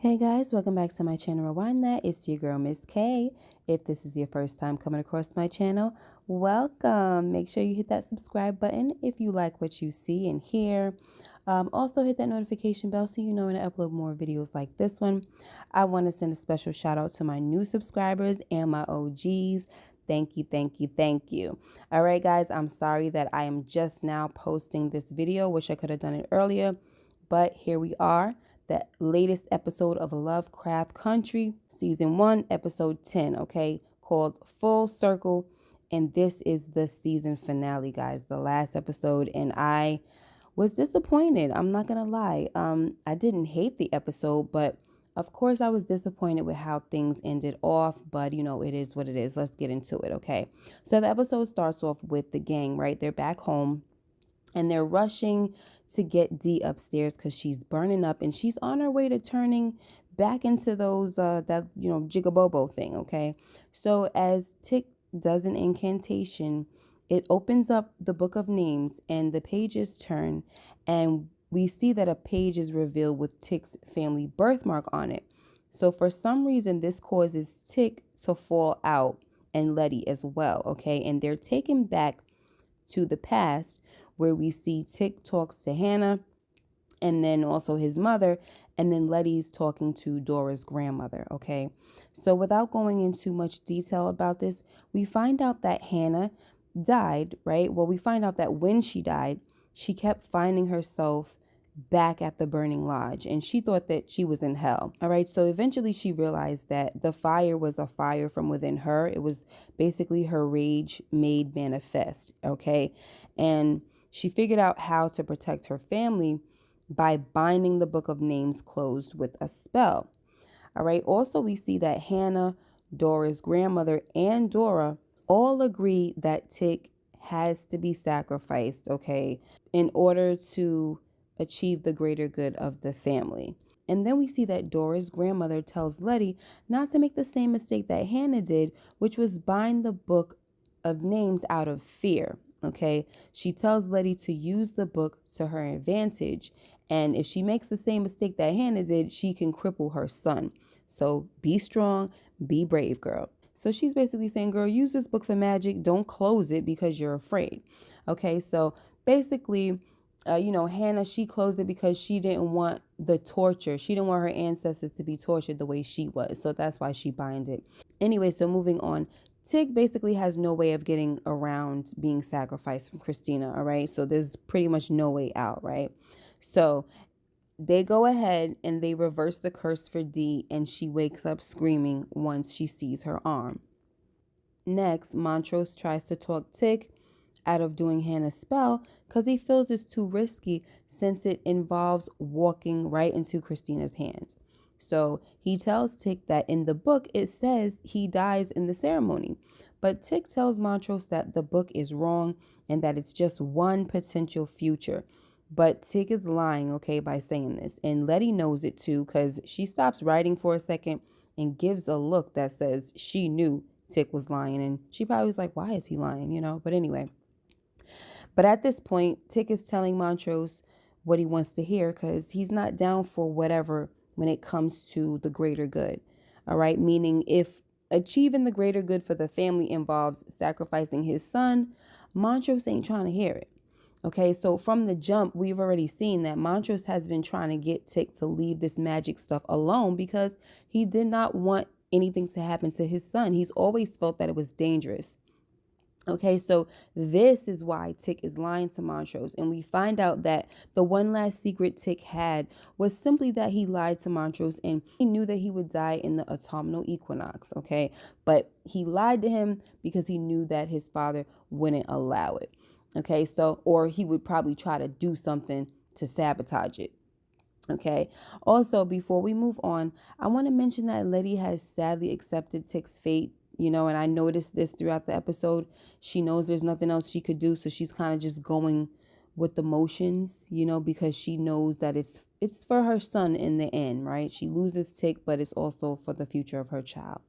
Hey guys, welcome back to my channel. Rewind That. It's your girl, Miss K. If this is your first time coming across my channel, welcome. Make sure you hit that subscribe button if you like what you see and hear. Also hit that notification bell so you know when I upload more videos like this one. I want to send a special shout out to my new subscribers and my OGs. Thank you, thank you, thank you. All right, guys, I'm sorry that I am just now posting this video. Wish I could have done it earlier, but here we are. The latest episode of Lovecraft Country, Season 1, Episode 10, okay, called Full Circle. And this is the season finale, guys, the last episode. And I was disappointed. I'm not going to lie. I didn't hate the episode, but of course I was disappointed with how things ended off. But, you know, it is what it is. Let's get into it, okay? So the episode starts off with the gang, right? They're back home. And they're rushing to get Dee upstairs because she's burning up and she's on her way to turning back into those, jigabobo thing, okay? So as Tick does an incantation, it opens up the book of names and the pages turn and we see that a page is revealed with Tick's family birthmark on it. So for some reason, this causes Tick to fall out and Letty as well, okay? And they're taken back to the past where we see Tick talks to Hanna and then also his mother, and then Letty's talking to Dora's grandmother, okay? So without going into much detail about this, we find out that Hanna died, right? Well, we find out that when she died, she kept finding herself back at the burning lodge and she thought that she was in hell. All right, so eventually she realized that the fire was a fire from within her. It was basically her rage made manifest, okay? And she figured out how to protect her family by binding the book of names closed with a spell. All right, also we see that Hanna, Dora's grandmother, and Dora all agree that Tick has to be sacrificed, okay, in order to achieve the greater good of the family. And then we see that Dora's grandmother tells Letty not to make the same mistake that Hanna did, which was bind the book of names out of fear. Okay, she tells Letty to use the book to her advantage. And if she makes the same mistake that Hanna did, she can cripple her son. So be strong, be brave, girl. So she's basically saying, girl, use this book for magic. Don't close it because you're afraid. Okay, so basically, Hanna, she closed it because she didn't want the torture. She didn't want her ancestors to be tortured the way she was. So that's why she binds it. Anyway, so moving on. Tick basically has no way of getting around being sacrificed from Christina, all right? So there's pretty much no way out, right? So they go ahead and they reverse the curse for Dee, and she wakes up screaming once she sees her arm. Next, Montrose tries to talk Tick out of doing Hanna's spell because he feels it's too risky since it involves walking right into Christina's hands. So he tells Tick that in the book it says he dies in the ceremony. But Tick tells Montrose that the book is wrong and that it's just one potential future. But Tick is lying, okay, by saying this. And Letty knows it too because she stops writing for a second and gives a look that says she knew Tick was lying. And she probably was like, why is he lying, But anyway. But at this point, Tick is telling Montrose what he wants to hear because he's not down for whatever when it comes to the greater good. All right. Meaning if achieving the greater good for the family involves sacrificing his son, Montrose ain't trying to hear it. Okay, so from the jump, we've already seen that Montrose has been trying to get Tick to leave this magic stuff alone because he did not want anything to happen to his son. He's always felt that it was dangerous. Okay, so this is why Tick is lying to Montrose. And we find out that the one last secret Tick had was simply that he lied to Montrose and he knew that he would die in the autumnal equinox. Okay, but he lied to him because he knew that his father wouldn't allow it. Okay, so, or he would probably try to do something to sabotage it. Okay, also, before we move on, I want to mention that Letty has sadly accepted Tick's fate. And I noticed this throughout the episode. She knows there's nothing else she could do, so she's kind of just going with the motions, because she knows that it's for her son in the end, right? She loses Tick, but it's also for the future of her child.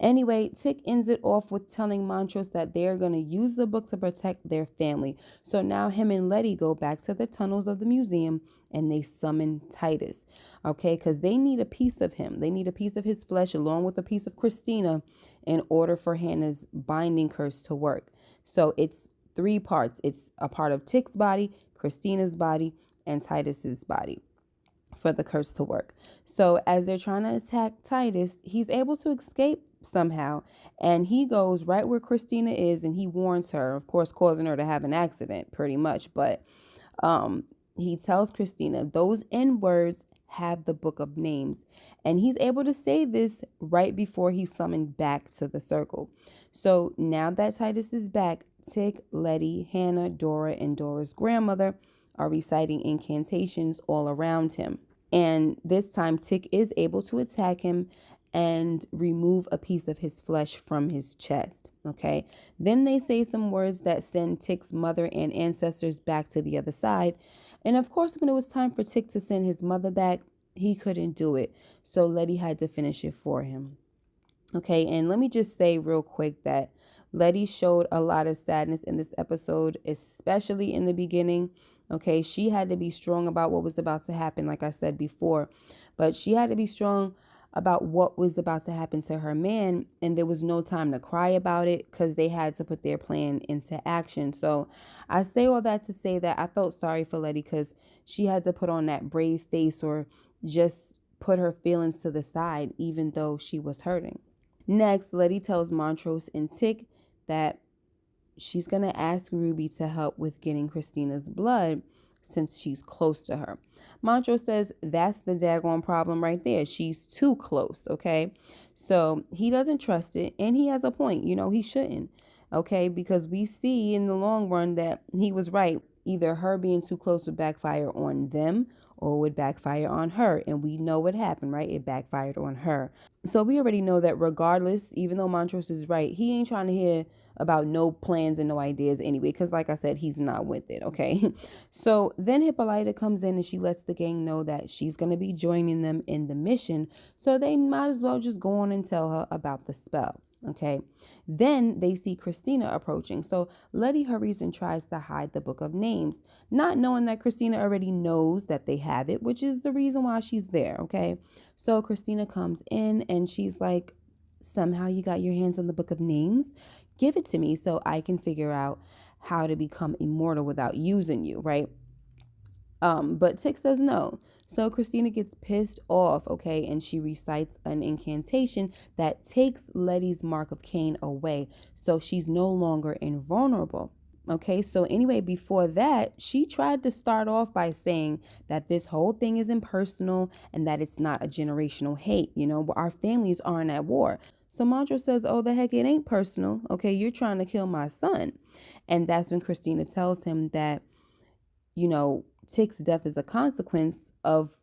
Anyway, Tick ends it off with telling Montrose that they're going to use the book to protect their family. So now him and Letty go back to the tunnels of the museum and they summon Titus, okay? Because they need a piece of him. They need a piece of his flesh along with a piece of Christina in order for Hanna's binding curse to work. So it's 3 parts. It's a part of Tick's body, Christina's body, and Titus's body for the curse to work. So as they're trying to attack Titus, he's able to escape somehow, and he goes right where Christina is and he warns her, of course causing her to have an accident pretty much, but he tells Christina those N words have the book of names, and he's able to say this right before he's summoned back to the circle. So now that Titus is back, Tick, Letty, Hanna, Dora, and Dora's grandmother are reciting incantations all around him. And this time Tick is able to attack him and remove a piece of his flesh from his chest, okay? Then they say some words that send Tick's mother and ancestors back to the other side. And of course, when it was time for Tick to send his mother back, he couldn't do it. So Letty had to finish it for him. Okay, and let me just say real quick that Letty showed a lot of sadness in this episode, especially in the beginning. Okay, she had to be strong about what was about to happen, like I said before. But she had to be strong about what was about to happen to her man, and there was no time to cry about it because they had to put their plan into action. So I say all that to say that I felt sorry for Letty because she had to put on that brave face or just put her feelings to the side, even though she was hurting. Next, Letty tells Montrose and Tick that she's going to ask Ruby to help with getting Christina's blood since she's close to her. Montrose says that's the daggone problem right there. She's too close, okay? So he doesn't trust it, and he has a point. He shouldn't, okay? Because we see in the long run that he was right. Either her being too close would backfire on them or would backfire on her. And we know what happened, right? It backfired on her. So we already know that regardless, even though Montrose is right, he ain't trying to hear about no plans and no ideas anyway. Because like I said, he's not with it, okay? So then Hippolyta comes in and she lets the gang know that she's going to be joining them in the mission. So they might as well just go on and tell her about the spell. Okay, then they see Christina approaching. So Letty hurries and tries to hide the book of names, not knowing that Christina already knows that they have it, which is the reason why she's there. Okay, so Christina comes in and she's like, somehow you got your hands on the book of names. Give it to me so I can figure out how to become immortal without using you, right? But Tick says no. So Christina gets pissed off, okay, and she recites an incantation that takes Letty's mark of Cain away, so she's no longer invulnerable. Okay, so anyway, before that, she tried to start off by saying that this whole thing is impersonal and that it's not a generational hate. Our families aren't at war. So Montrose says, oh, the heck, it ain't personal. Okay, you're trying to kill my son. And that's when Christina tells him that, Tick's death is a consequence of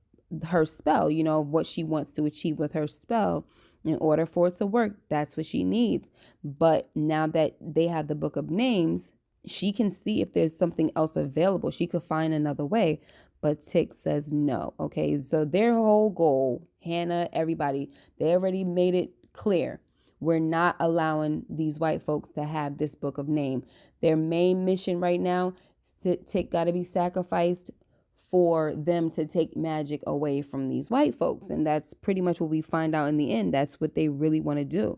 her spell, what she wants to achieve with her spell. In order for it to work, that's what she needs. But now that they have the book of names, she can see if there's something else available. She could find another way. But Tick says no. Okay, so their whole goal, Hanna, everybody, they already made it clear. We're not allowing these white folks to have this book of name. Their main mission right now, Tick got to be sacrificed for them to take magic away from these white folks. And that's pretty much what we find out in the end. That's what they really want to do.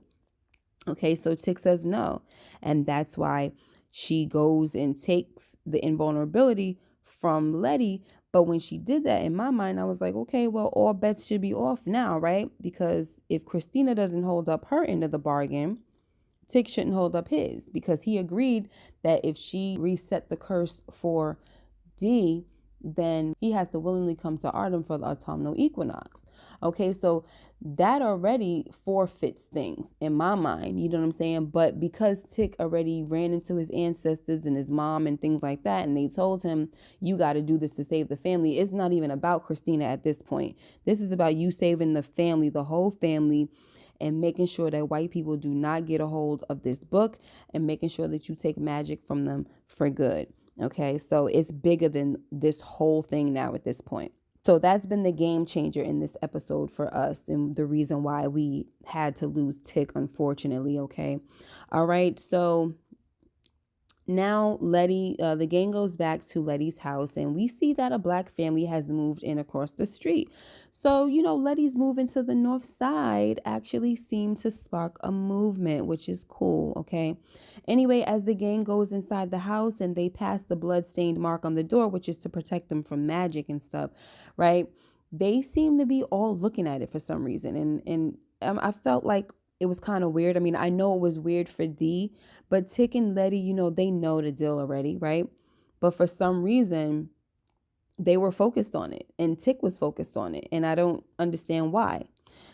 Okay, so Tick says no. And that's why she goes and takes the invulnerability from Letty. But when she did that, in my mind, I was like, okay, well, all bets should be off now, right? Because if Christina doesn't hold up her end of the bargain, Tick shouldn't hold up his, because he agreed that if she reset the curse for D, then he has to willingly come to Ardham for the Autumnal Equinox. Okay, so that already forfeits things in my mind, you know what I'm saying? But because Tick already ran into his ancestors and his mom and things like that, and they told him, you got to do this to save the family, it's not even about Christina at this point. This is about you saving the family, the whole family, and making sure that white people do not get a hold of this book, and making sure that you take magic from them for good. Okay, so it's bigger than this whole thing now at this point. So that's been the game changer in this episode for us and the reason why we had to lose Tick, unfortunately. Okay. All right. So now Letty, the gang goes back to Letty's house, and we see that a black family has moved in across the street. So, Letty's moving to the north side actually seemed to spark a movement, which is cool, okay? Anyway, as the gang goes inside the house and they pass the blood-stained mark on the door, which is to protect them from magic and stuff, right? They seem to be all looking at it for some reason. And I felt like it was kind of weird. I mean, I know it was weird for Dee, but Tick and Letty, they know the deal already, right? But for some reason, they were focused on it and Tick was focused on it. And I don't understand why.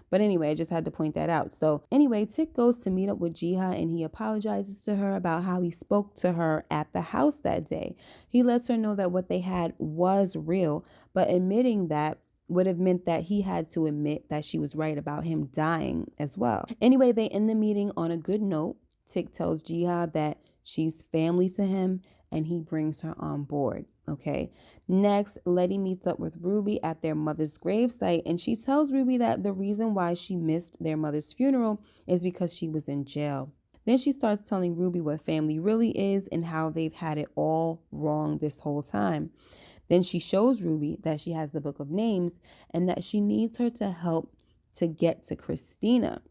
But anyway, I just had to point that out. So anyway, Tick goes to meet up with Jiha and he apologizes to her about how he spoke to her at the house that day. He lets her know that what they had was real, but admitting that would have meant that he had to admit that she was right about him dying as well. Anyway, they end the meeting on a good note. Tick tells Jiha that she's family to him and he brings her on board. Okay. Next, Letty meets up with Ruby at their mother's gravesite, and she tells Ruby that the reason why she missed their mother's funeral is because she was in jail. Then she starts telling Ruby what family really is and how they've had it all wrong this whole time. Then she shows Ruby that she has the book of names and that she needs her to help to get to Christina,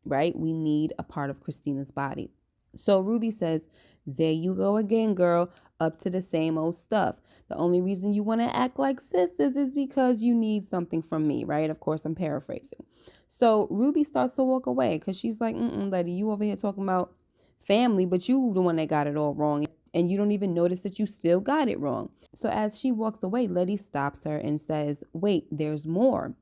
right? We need a part of Christina's body. So Ruby says, there you go again, girl, up to the same old stuff. The only reason you want to act like sisters is because you need something from me, right? Of course, I'm paraphrasing. So Ruby starts to walk away because she's like, Letty, you over here talking about family, but you the one that got it all wrong. And you don't even notice that you still got it wrong. So as she walks away, Letty stops her and says, wait, there's more.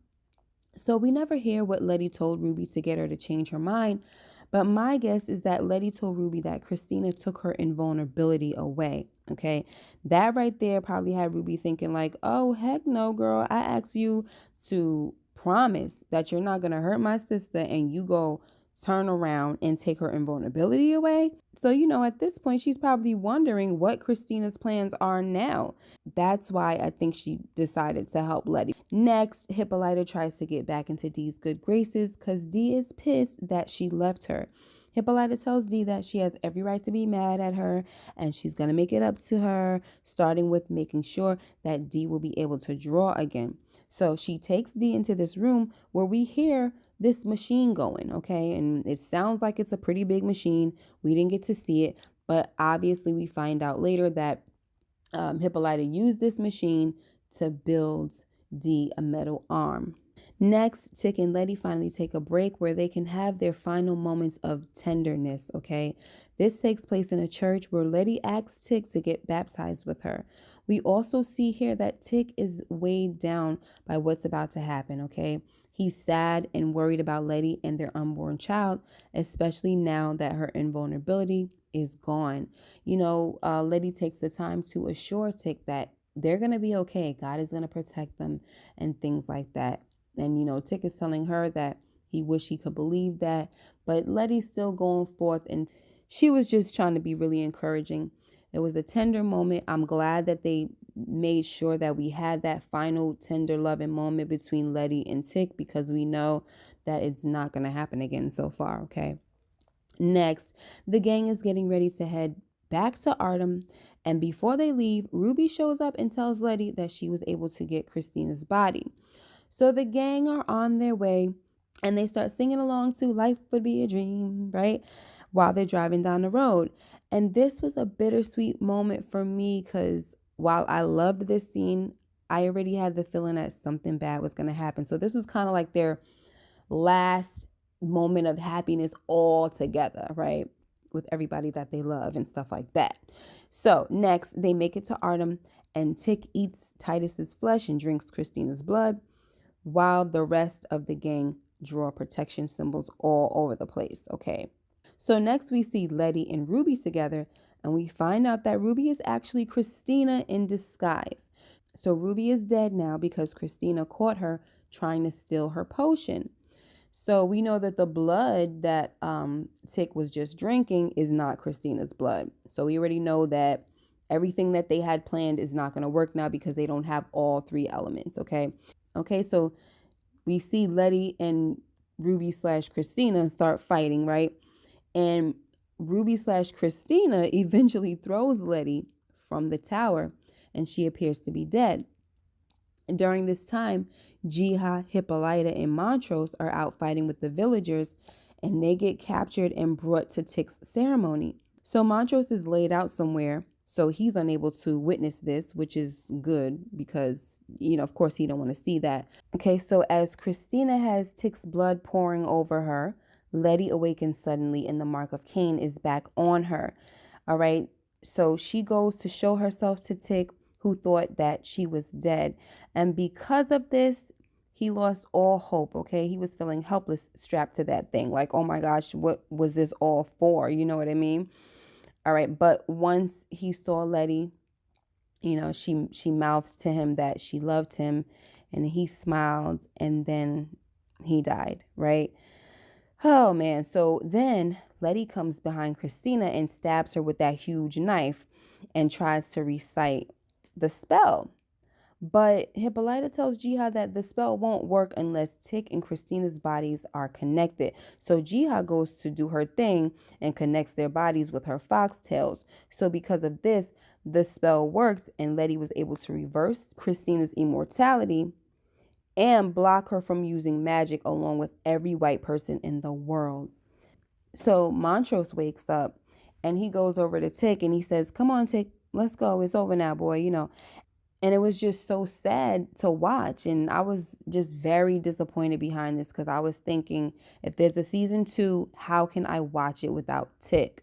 So we never hear what Letty told Ruby to get her to change her mind. But my guess is that Letty told Ruby that Christina took her invulnerability away. Okay. That right there probably had Ruby thinking like, oh, heck no, girl. I asked you to promise that you're not going to hurt my sister and you go turn around and take her invulnerability away. So, at this point, she's probably wondering what Christina's plans are now. That's why I think she decided to help Letty. Next, Hippolyta tries to get back into Dee's good graces because Dee is pissed that she left her. Hippolyta tells Dee that she has every right to be mad at her and she's going to make it up to her, starting with making sure that Dee will be able to draw again. So she takes Dee into this room where we hear this machine going, okay? And it sounds like it's a pretty big machine. We didn't get to see it, but obviously we find out later that Hippolyta used this machine to build Dee a metal arm. Next, Tick and Letty finally take a break where they can have their final moments of tenderness, okay? This takes place in a church where Letty asks Tick to get baptized with her. We also see here that Tick is weighed down by what's about to happen, okay? He's sad and worried about Letty and their unborn child, especially now that her invulnerability is gone. Letty takes the time to assure Tick that they're going to be okay. God is going to protect them and things like that. And, Tick is telling her that he wish he could believe that, but Letty's still going forth and she was just trying to be really encouraging. It was a tender moment. I'm glad that they made sure that we had that final tender loving moment between Letty and Tick because we know that it's not going to happen again so far, okay? Next, the gang is getting ready to head back to Ardham, and before they leave, Ruby shows up and tells Letty that she was able to get Christina's body. So the gang are on their way and they start singing along to Life Would Be a Dream, right? While they're driving down the road. And this was a bittersweet moment for me because while I loved this scene, I already had the feeling that something bad was going to happen. So this was kind of like their last moment of happiness all together, right? With everybody that they love and stuff like that. So next, they make it to Ardham and Tick eats Titus's flesh and drinks Christina's blood, while the rest of the gang draw protection symbols all over the place, okay? So next we see Letty and Ruby together, and we find out that Ruby is actually Christina in disguise. So Ruby is dead now because Christina caught her trying to steal her potion. So we know that the blood that Tick was just drinking is not Christina's blood. So we already know that everything that they had planned is not going to work now because they don't have all three elements. Okay, so we see Letty and Ruby/Christina start fighting, right? And Ruby/Christina eventually throws Letty from the tower, and she appears to be dead. And during this time, Jiha, Hippolyta, and Montrose are out fighting with the villagers, and they get captured and brought to Tick's ceremony. So Montrose is laid out somewhere, so he's unable to witness this, which is good because, of course he don't want to see that. Okay, so as Christina has Tick's blood pouring over her, Letty awakens suddenly and the mark of Cain is back on her. All right, so she goes to show herself to Tick, who thought that she was dead. And because of this, he lost all hope, okay? He was feeling helpless strapped to that thing. Like, oh my gosh, what was this all for? You know what I mean? All right, but once he saw Letty, she mouthed to him that she loved him, and he smiled, and then he died, right? Oh man, so then Letty comes behind Christina and stabs her with that huge knife and tries to recite the spell. But Hippolyta tells Jiha that the spell won't work unless Tick and Christina's bodies are connected. So Jiha goes to do her thing and connects their bodies with her foxtails. So because of this, the spell worked and Letty was able to reverse Christina's immortality and block her from using magic along with every white person in the world. So Montrose wakes up and he goes over to Tick and he says, "Come on, Tick, let's go. It's over now, boy," And it was just so sad to watch. And I was just very disappointed behind this because I was thinking, if there's a season 2, how can I watch it without Tick,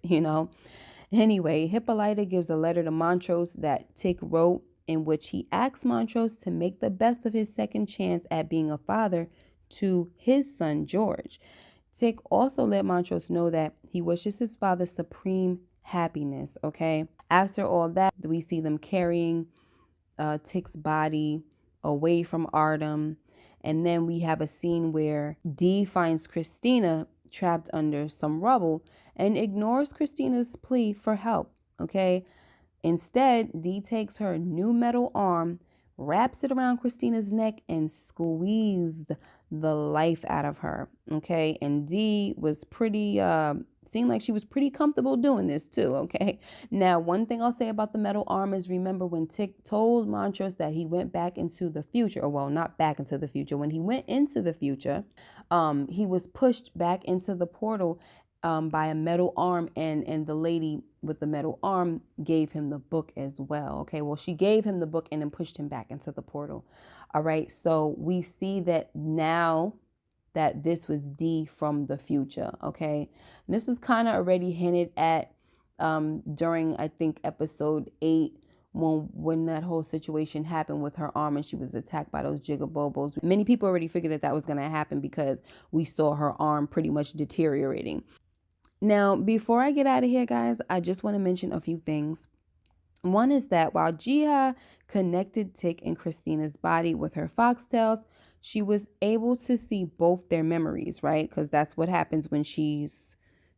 Anyway, Hippolyta gives a letter to Montrose that Tick wrote, in which he asks Montrose to make the best of his second chance at being a father to his son, George. Tick also let Montrose know that he wishes his father supreme happiness, okay? After all that, we see them carrying Tick's body away from Ardham. And then we have a scene where Dee finds Christina trapped under some rubble and ignores Christina's plea for help, okay? Instead, Dee takes her new metal arm, wraps it around Christina's neck, and squeezed the life out of her, okay? And Dee was seemed like she was pretty comfortable doing this too, okay? Now, one thing I'll say about the metal arm is, remember when Tick told Montrose that he went back into the future, or well, not back into the future. When he went into the future, he was pushed back into the portal by a metal arm, and the lady with the metal arm gave him the book as well. Okay, well, she gave him the book and then pushed him back into the portal. All right, so we see that now that this was Dee from the future. Okay, and this is kind of already hinted at during, I think, episode 8, when that whole situation happened with her arm and she was attacked by those jigabobos. Many people already figured that was going to happen because we saw her arm pretty much deteriorating. Now, before I get out of here, guys, I just want to mention a few things. One is that while Jiha connected Tick and Christina's body with her foxtails, she was able to see both their memories, right? Because that's what happens when she's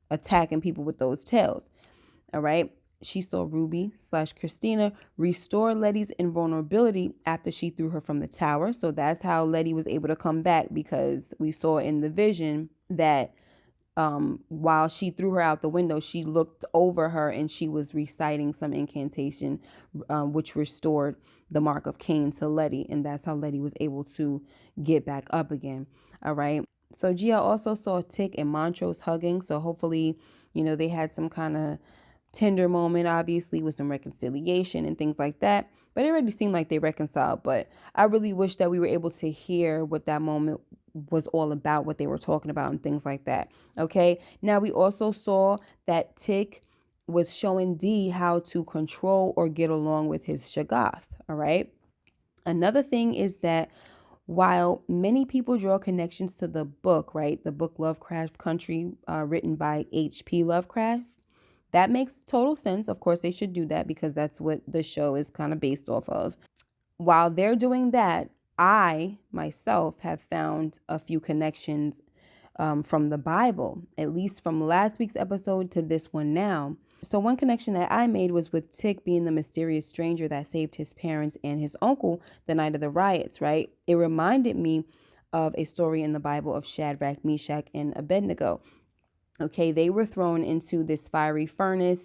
attacking people with those tails. All right. She saw Ruby/Christina restore Letty's invulnerability after she threw her from the tower. So that's how Letty was able to come back, because we saw in the vision that while she threw her out the window, she looked over her and she was reciting some incantation, which restored the mark of Cain to Letty. And that's how Letty was able to get back up again. All right. So Gia also saw Tick and Montrose hugging. So hopefully, they had some kind of tender moment, obviously, with some reconciliation and things like that. But it already seemed like they reconciled. But I really wish that we were able to hear what that moment was all about, what they were talking about and things like that. Okay. Now we also saw that Tick was showing Dee how to control or get along with his Shoggoth. All right. Another thing is that while many people draw connections to the book, right, the book Lovecraft Country, written by H.P. Lovecraft, that makes total sense. Of course, they should do that because that's what the show is kind of based off of. While they're doing that, I myself have found a few connections from the Bible, at least from last week's episode to this one now. So one connection that I made was with Tick being the mysterious stranger that saved his parents and his uncle the night of the riots, right? It reminded me of a story in the Bible of Shadrach, Meshach, and Abednego. Okay, they were thrown into this fiery furnace,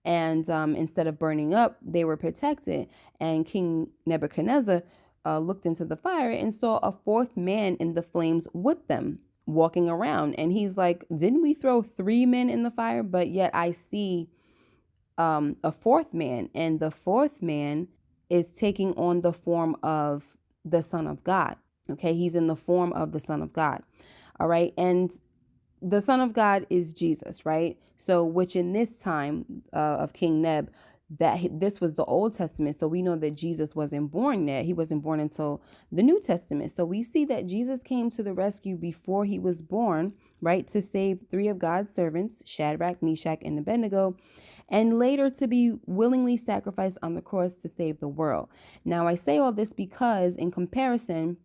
and instead of burning up, they were protected. And King Nebuchadnezzar looked into the fire and saw a fourth man in the flames with them walking around. And he's like, didn't we throw three men in the fire? But yet I see a fourth man, and the fourth man is taking on the form of the Son of God. Okay, he's in the form of the Son of God. All right, and the Son of God is Jesus, right? So, which in this time of King Neb, this was the Old Testament. So we know that Jesus wasn't born yet. He wasn't born until the New Testament. So we see that Jesus came to the rescue before he was born, right? To save three of God's servants, Shadrach, Meshach, and Abednego, and later to be willingly sacrificed on the cross to save the world. Now, I say all this because in comparison,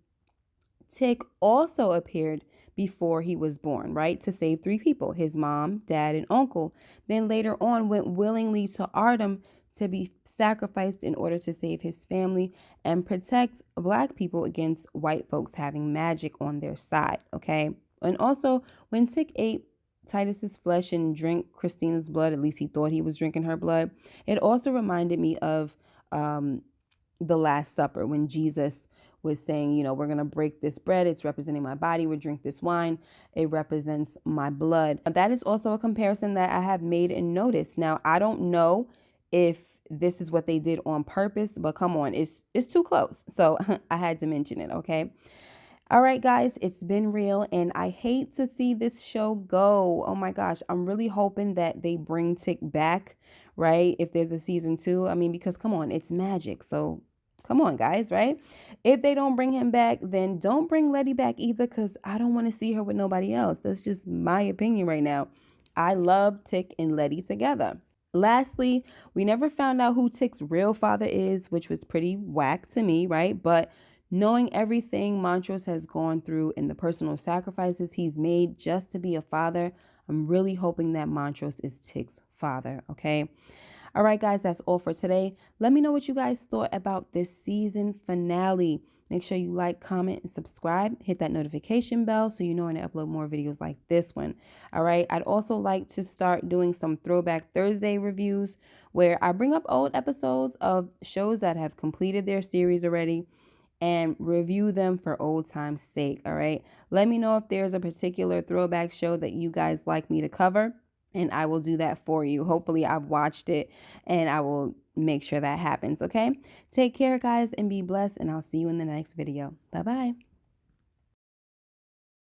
Tick also appeared before he was born, right? To save three people, his mom, dad, and uncle. Then later on went willingly to Ardham to be sacrificed in order to save his family and protect black people against white folks having magic on their side, okay? And also, when Tick ate Titus's flesh and drank Christina's blood, at least he thought he was drinking her blood, it also reminded me of the Last Supper when Jesus was saying, you know, we're going to break this bread. It's representing my body. We drink this wine. It represents my blood. That is also a comparison that I have made and noticed. Now, I don't know if this is what they did on purpose, but come on, it's too close. So I had to mention it, okay? All right, guys, it's been real, and I hate to see this show go. Oh my gosh, I'm really hoping that they bring Tick back, right? If there's a season 2, I mean, because come on, it's magic. So come on, guys, right? If they don't bring him back, then don't bring Letty back either, because I don't want to see her with nobody else. That's just my opinion right now. I love Tick and Letty together. Lastly, we never found out who Tick's real father is, which was pretty whack to me, right? But knowing everything Montrose has gone through and the personal sacrifices he's made just to be a father, I'm really hoping that Montrose is Tick's father, okay? All right, guys, that's all for today. Let me know what you guys thought about this season finale. Make sure you like, comment, and subscribe. Hit that notification bell so you know when I upload more videos like this one. All right. I'd also like to start doing some Throwback Thursday reviews where I bring up old episodes of shows that have completed their series already and review them for old time's sake. All right. Let me know if there's a particular throwback show that you guys like me to cover, and I will do that for you. Hopefully I've watched it and I will make sure that happens. Okay. Take care, guys, and be blessed. And I'll see you in the next video. Bye-bye.